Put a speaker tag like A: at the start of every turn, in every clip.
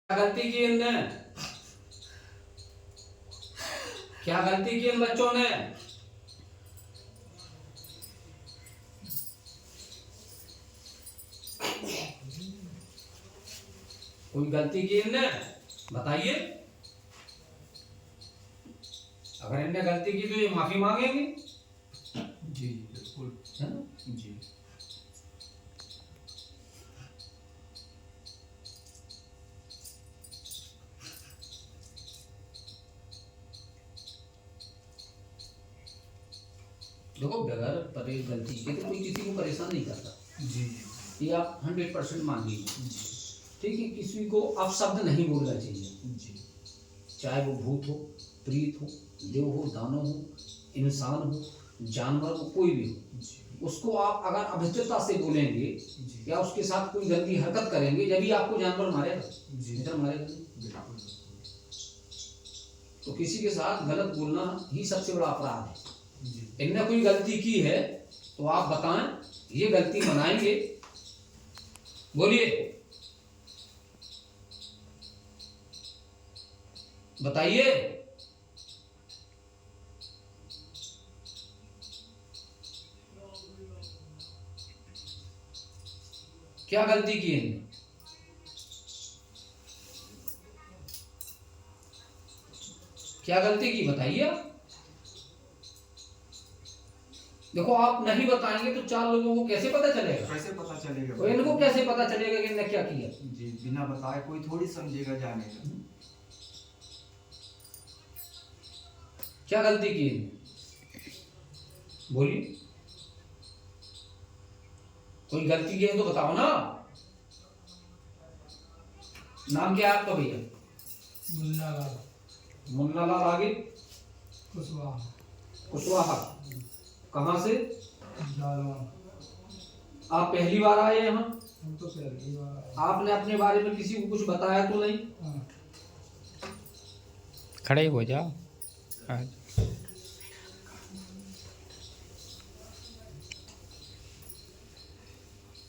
A: गलती की इनने? क्या गलती की इन बच्चों ने? कोई गलती की इनने? बताइए। अगर इनने गलती की तो ये माफी मांगेंगे।
B: जी बिल्कुल,
A: है ना?
B: जी।
A: देखो, बगैर गलती के तो कोई किसी को परेशान नहीं करता।
B: जी
A: ये आप 100% मान लीजिए।
B: जी
A: ठीक है, किसी को अपशब्द नहीं बोलना चाहिए।
B: जी
A: चाहे वो भूत हो, प्रीत हो, देव हो, दानव हो, इंसान हो, जानवर हो, कोई भी हो,
B: जी
A: उसको आप अगर अभद्रता से बोलेंगे
B: जी
A: या उसके साथ कोई गंदी हरकत करेंगे, जब ही आपको जानवर मारेगा।
B: जी
A: इधर मारेगा नहीं।
B: बिल्कुल।
A: तो किसी के साथ गलत बोलना ही सबसे बड़ा अपराध है।
B: जी
A: इनने कोई गलती की है तो आप बताएं, ये गलती मनाएंगे। बोलिए, बताइए। क्या गलती की है इनने? क्या गलती की बताइए। देखो, आप नहीं बताएंगे तो चार लोगों को कैसे पता चलेगा?
B: कैसे पता चलेगा?
A: तो इनको कैसे पता चलेगा कि इनने क्या किया?
B: जी, बिना बताए कोई थोड़ी समझेगा, जानेगा।
A: क्या गलती की इनने? बोलिए। कोई गलती की है तो बताओ ना। नाम क्या है आपका भैया?
C: मुन्ना लाल
A: मुन्ना लाल। आगे?
C: कुशवाहा
A: कुशवाहा। कहाँ से?
C: जालौन।
A: आप पहली बार आए यहाँ?
C: हम तो पहली बार आए।
A: आपने अपने बारे में किसी को कुछ बताया तो नहीं?
C: हाँ।
D: खड़े हो जाओ।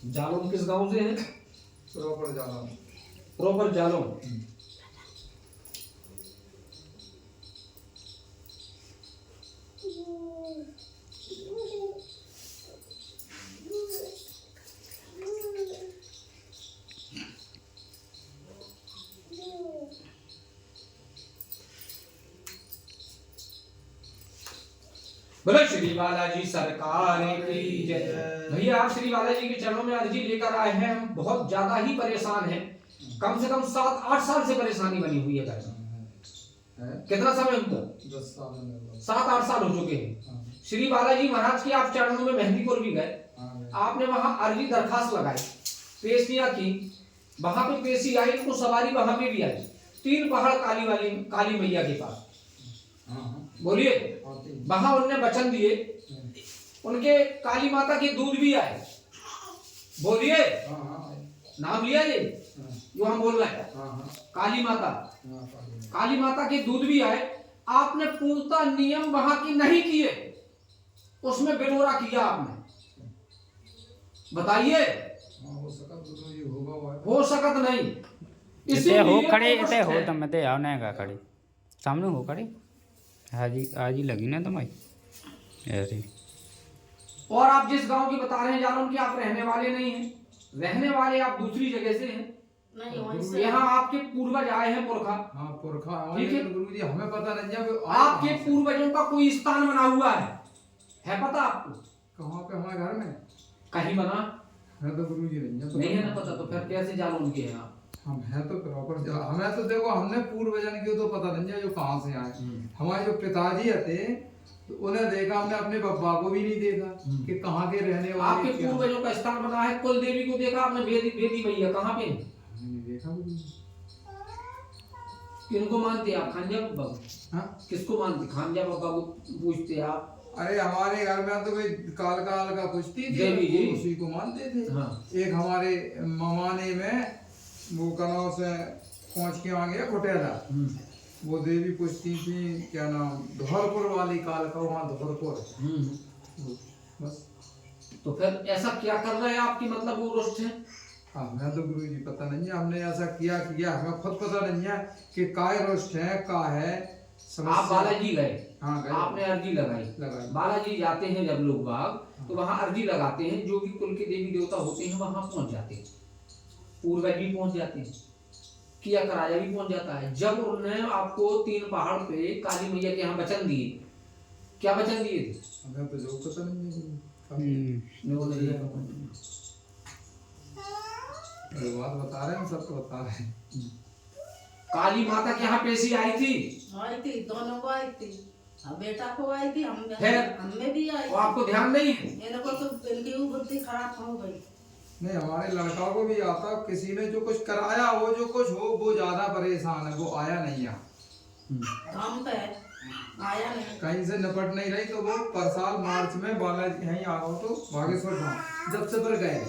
A: जालौन किस गांव से है?
C: प्रॉपर जालौन।
A: प्रॉपर जालौन। बोलो श्री बालाजी सरकार की जय। भैया, आप श्री बालाजी के चरणों में अर्जी लेकर आए हैं। हम बहुत ज्यादा ही परेशान हैं। कम से कम 7-8 साल से परेशानी बनी हुई है घर में। कितना समय हुआ?
C: 10 साल में
A: 7-8 साल हो चुके हैं। श्री बालाजी महाराज के आप चरणों में मेहंदीपुर भी गए। आपने वहां अर्जी दरखास्त लगाई, पेशियां की। वहां पे पेशी आई तो सवारी वहां पे भी आई। 3 पहाड़ काली मैया के पास। बोलिए। वहां उनने वचन दिए, उनके काली माता के दूध भी आए। बोलिए, नाम लिया ये जो हम बोल रहे हैं। काली माता, काली माता के दूध भी आए। आपने पूर्णता नियम वहां की नहीं किए, उसमें बेलोरा किया आपने। बताइए। हो सकत नहीं।
D: इते हो
A: इसीलिए
D: खड़े,
A: वो
D: इते
A: कष्ट
D: हो
A: है।
D: तुम इते आओ ना खड़े, सामने हो खड़े। आज ही लगी ना तुम्हारी। अरे
A: और आप जिस गांव की बता रहे हैं जालौन की, आप रहने वाले नहीं हैं। रहने वाले आप दूसरी जगह से हैं।
C: नहीं,
A: यहाँ आपके पूर्वज आए हैं, पुरखा।
C: हाँ पुरखा।
A: ठीक है।
C: गुरुजी हमें पता नहीं जब
A: आपके पूर्वजों का कोई स्थान बना हुआ है पता आपको?
C: कहाँ पे? हमारे घर में
A: कहीं बना
C: है तो गुरुजी
A: नहीं है ना पता, तो फिर कैसे जालौन के हैं आप?
C: हम है तो प्रॉपर। हमें तो देखो, हमने पूर्वजन की तो पता नहीं है जो कहाँ से आए। हमारे जो पिताजी थे तो उन्हें देखा, हमने अपने बब्बा को भी नहीं देखा कि कहाँ के रहने वाले।
A: आपके पूर्वजों का स्थान बना है। कुल देवी को देखा आपने? बेदी मैया कहाँ पे?
C: हमने देखा
A: किनको मानते आप? खानजा बब्बा को?
C: हाँ?
A: किसको मानते? खानजा बब्बा को पूछते आप?
C: अरे हमारे घर में तो कोई काल का पूछती थी,
A: देवी जी
C: उसी को मानते थे।
A: हाँ।
C: एक हमारे ममाने में वो कनाव से पहुंच के आ गया कुटेला, वो देवी पूछती थी क्या नाम, धौरपुर वाली काल का, वहाँ धौरपुर। बस।
A: तो फिर ऐसा क्या कर रहे हैं आपकी, मतलब वो रुष्ट है?
C: हमें तो गुरु जी पता नहीं है, हमने ऐसा किया हमें खुद पता नहीं है कि काय रोस्ट है का है
A: आप बालाजी गए,
C: हाँ गए,
A: आपने अर्जी लगाई। बालाजी जाते हैं जब लोग बाग तो वहां अर्जी लगाते हैं, जो भी कुल के देवी देवता होते हैं वहां पहुंच जाते हैं, पूर्वज भी पहुंच जाते हैं, किया कराया भी पहुंच जाता है। जब उन्होंने आपको 3 पहाड़ पे काली मैया के यहाँ वचन दिए, क्या वचन दिए थे?
C: हमें तो जो पता नहीं है बात बता रहे हैं, सबको बता रहे हैं।
A: काली माता के यहाँ पेशी आई थी,
E: दोनों को आई थी, बेटा को आई थी, हमें भी आई
A: वो आपको ध्यान नहीं है?
E: इनको तो इनकी बुद्धि खराब हो गई।
C: नहीं हमारे लड़का को भी आता, किसी ने जो कुछ कराया हो, जो कुछ हो, वो ज्यादा परेशान है, वो आया नहीं यहाँ,
E: काम पे आया नहीं,
C: कहीं से निपट नहीं रही। तो वो पर साल मार्च में बालाजी यहीं आ रहा तो बागेश्वर धाम जब से पर गए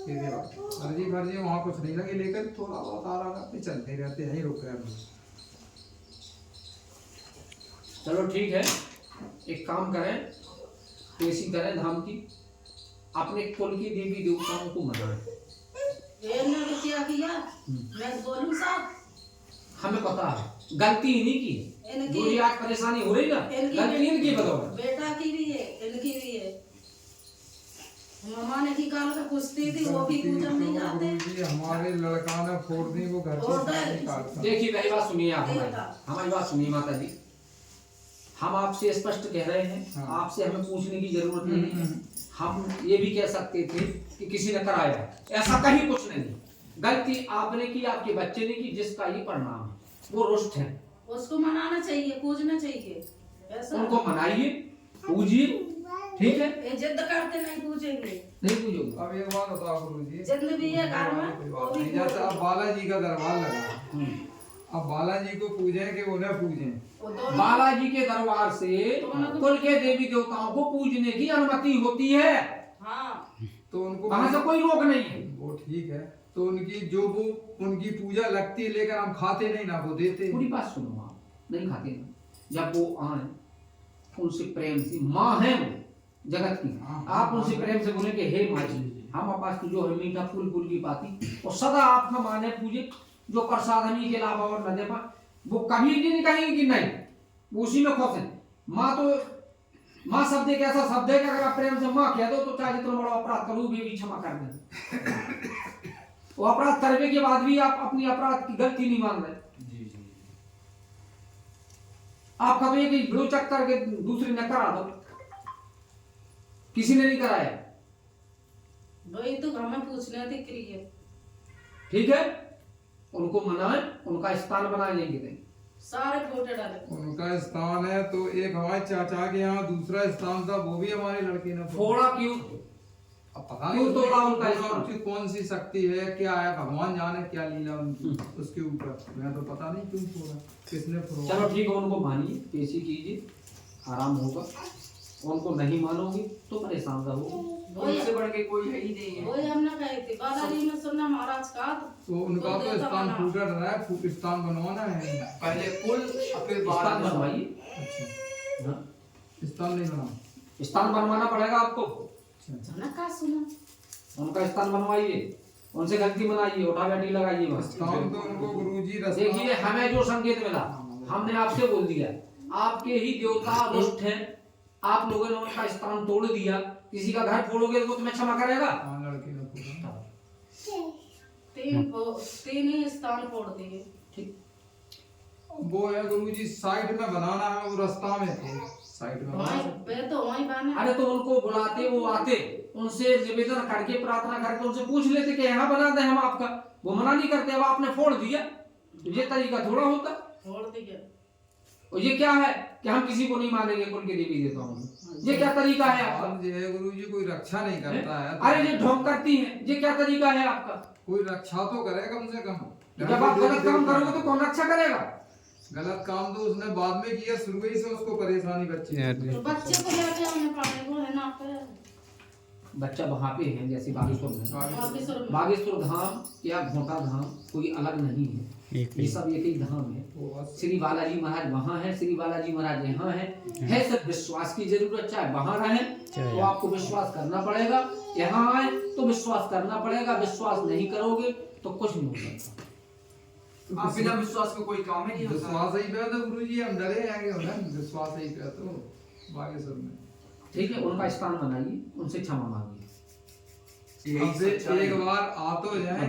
C: अर्जी फर्जी वहाँ कुछ नहीं लगी, लेकर थोड़ा बहुत आ रहा है, चलते रहते हैं, रुक रहे हैं।
A: चलो ठीक है, एक काम करें, पेशी करें धाम की, अपने कुल की देवी देवताओं को मनाएं।
E: इन्होंने क्या किया मैं बोलूं साहब,
A: हमें पता है गलती इन्हीं की है,
E: इनकी
A: जो ये आज परेशानी हो रही ना, गलती इनकी बदौलत।
E: बेटा की भी है, इनकी भी है। मामा ने की काल का पूछती थी, वो भी पूजन नहीं जाते।
C: जी हमारे लड़का ने फोड़ दी वो घर से।
A: देखिए मेरी बात सुनिए, आप हमारी बात सुनिए माता जी, हम आपसे स्पष्ट कह रहे हैं,
C: हाँ।
A: आपसे हमें पूछने की जरूरत नहीं है। हम ये भी कह सकते थे कि किसी ने कराया, ऐसा कहीं कुछ नहीं। गलती आपने की, आपके बच्चे ने की, जिसका ये परिणाम है, वो रुष्ट है।
E: उसको मनाना चाहिए, पूजना चाहिए, ऐसा
A: उनको मनाइए, पूजिए, ठीक है?
E: ये जिद करते नहीं पूजेंगे,
A: नहीं पूजोगे?
C: अब एक बात बताओ गुरु जी,
E: जिद भी है घर में, वो भी
C: जैसे अब बालाजी का दरबार लगा, अब बालाजी को पूजे कि उन्हें पूजें?
A: बालाजी के दरबार से कुल के देवी देवताओं को पूजने की अनुमति होती है,
E: हाँ,
C: तो उनको
A: वहां से कोई रोक नहीं है।
C: वो ठीक है, तो उनकी जो वो उनकी पूजा लगती है, लेकर हम खाते नहीं ना, वो देते।
A: पूरी बात सुनो, आप नहीं खाते ना, जब वो आए उनसे प्रेम से, माँ है वो जगत की, आप उनसे प्रेम से बोले कि हे माँ जी, हम पास जो है मीठा फूल फूल की पाती और सदा आपका माने पूजे, जो प्रसादनी के अलावा और न दे पा, वो कभी भी नहीं कहेंगे कि नहीं, वो उसी में खुश है। माँ तो माँ शब्द एक ऐसा शब्द है कि अगर आप प्रेम से माँ कह दो तो चाहे जितना बड़ा अपराध करो भी क्षमा कर दें। वो अपराध करने के बाद भी आप अपनी अपराध की गलती नहीं मान रहे। आपका तो ये कि वीडियो चेक करके दूसरे ने करा दो, किसी ने नहीं कराया,
E: वही तो हमें पूछने थी क्रिया।
A: ठीक है, उनको मनाए, उनका स्थान बनाए लेंगे देंगे,
E: सारे फोटो डाले।
C: उनका स्थान है तो एक हमारे चाचा के यहाँ दूसरा स्थान था, वो भी हमारे लड़के ने
A: थोड़ा क्यों,
C: अब पता
A: क्यों तोड़ा उनका स्थान?
C: उसकी कौन सी शक्ति है, क्या है, भगवान जाने क्या लीला उनकी उसके ऊपर, मैं तो पता नहीं क्यों तोड़ा, किसने फोड़ा।
A: चलो ठीक है, उनको मानिए, पेशी कीजिए, आराम होगा। उनको नहीं मानोगे तो परेशान रहोगे,
B: उनसे बढ़ के कोई है ही नहीं है।
E: वही हमने कही थी बालाजी में सुनना महाराज का,
C: तो उनका तो स्थान फूटा रहा है, स्थान बनवाना है
B: पहले कुल फिर
A: स्थान
B: बालाजी।
A: बनवाइए।
C: अच्छा, स्थान नहीं बना,
A: स्थान बनवाना पड़ेगा आपको,
E: हमने कहा सुना,
A: उनका स्थान बनवाइए, उनसे गलती मनाइए, उठा बैठी लगाइए बस।
C: स्थान तो उनको गुरुजी रास्ता।
A: देखिए हमें जो संकेत मिला, हमने आपसे बोल दिया, आपके ही देवता रुष्ट हैं, आप लोगों ने उनका स्थान तोड़ दिया, किसी का घर फोड़ोगे तो तुम्हें क्षमा करेगा?
C: हाँ, लड़के ने फोड़ा।
E: तीन ही स्थान फोड़ दिए।
A: ठीक,
C: वो है गुरुजी साइड में बनाना है, वो रास्ता में थे साइड में
E: वहीं वे तो वहीं बने।
A: अरे तो उनको बुलाते, वो आते, उनसे निवेदन करके प्रार्थना करके उनसे पूछ लेते कि यहाँ बना दे हम आपका, वो मना नहीं करते, अब आपने फोड़ दिया, ये तरीका थोड़ा होता।
E: फोड़ दिया,
A: और ये क्या है कि हम किसी को नहीं मानेंगे कुल के देवी देवताओं में, ये क्या तरीका है आपका?
C: ये गुरुजी कोई रक्षा नहीं करता है,
A: अरे ये ढोंग करती है, ये क्या तरीका है आपका?
C: कोई रक्षा तो करे कम से कम।
A: जब आप गलत काम करोगे तो कौन रक्षा करेगा?
C: गलत काम तो उसने बाद में किया, शुरू ही से उसको परेशानी बच्ची
E: तो बच्चे को लेके उन्हें पढ़ने को है ना पे।
A: बच्चा वहाँ पे है, जैसे बागेश्वर में
E: बागेश्वर में
A: बागेश्वर धाम या घोटा धाम कोई अलग नहीं है,
D: एक
A: ये
D: ही
A: सब एक ही धाम है।
C: वो बस
A: श्री बालाजी महाराज वहाँ है, श्री बालाजी महाराज यहाँ है सिर्फ विश्वास की जरूरत। चाहे वहाँ रहे
D: चाहे
A: तो आपको विश्वास करना पड़ेगा, यहाँ आए तो विश्वास करना पड़ेगा। विश्वास नहीं करोगे तो कुछ नहीं हो सकता।
B: आप बिना विश्वास के कोई काम ही नहीं होता।
C: विश्वास ही पे तो गुरु जी हम डरे आगे हो ना, विश्वास ही पे तो बागेश्वर में।
A: ठीक है, उनका स्थान बनाइए, उनसे क्षमा मांगिए।
B: यही
C: अब से
B: सच्चाई
C: एक
B: है।
C: बार आ तो जाए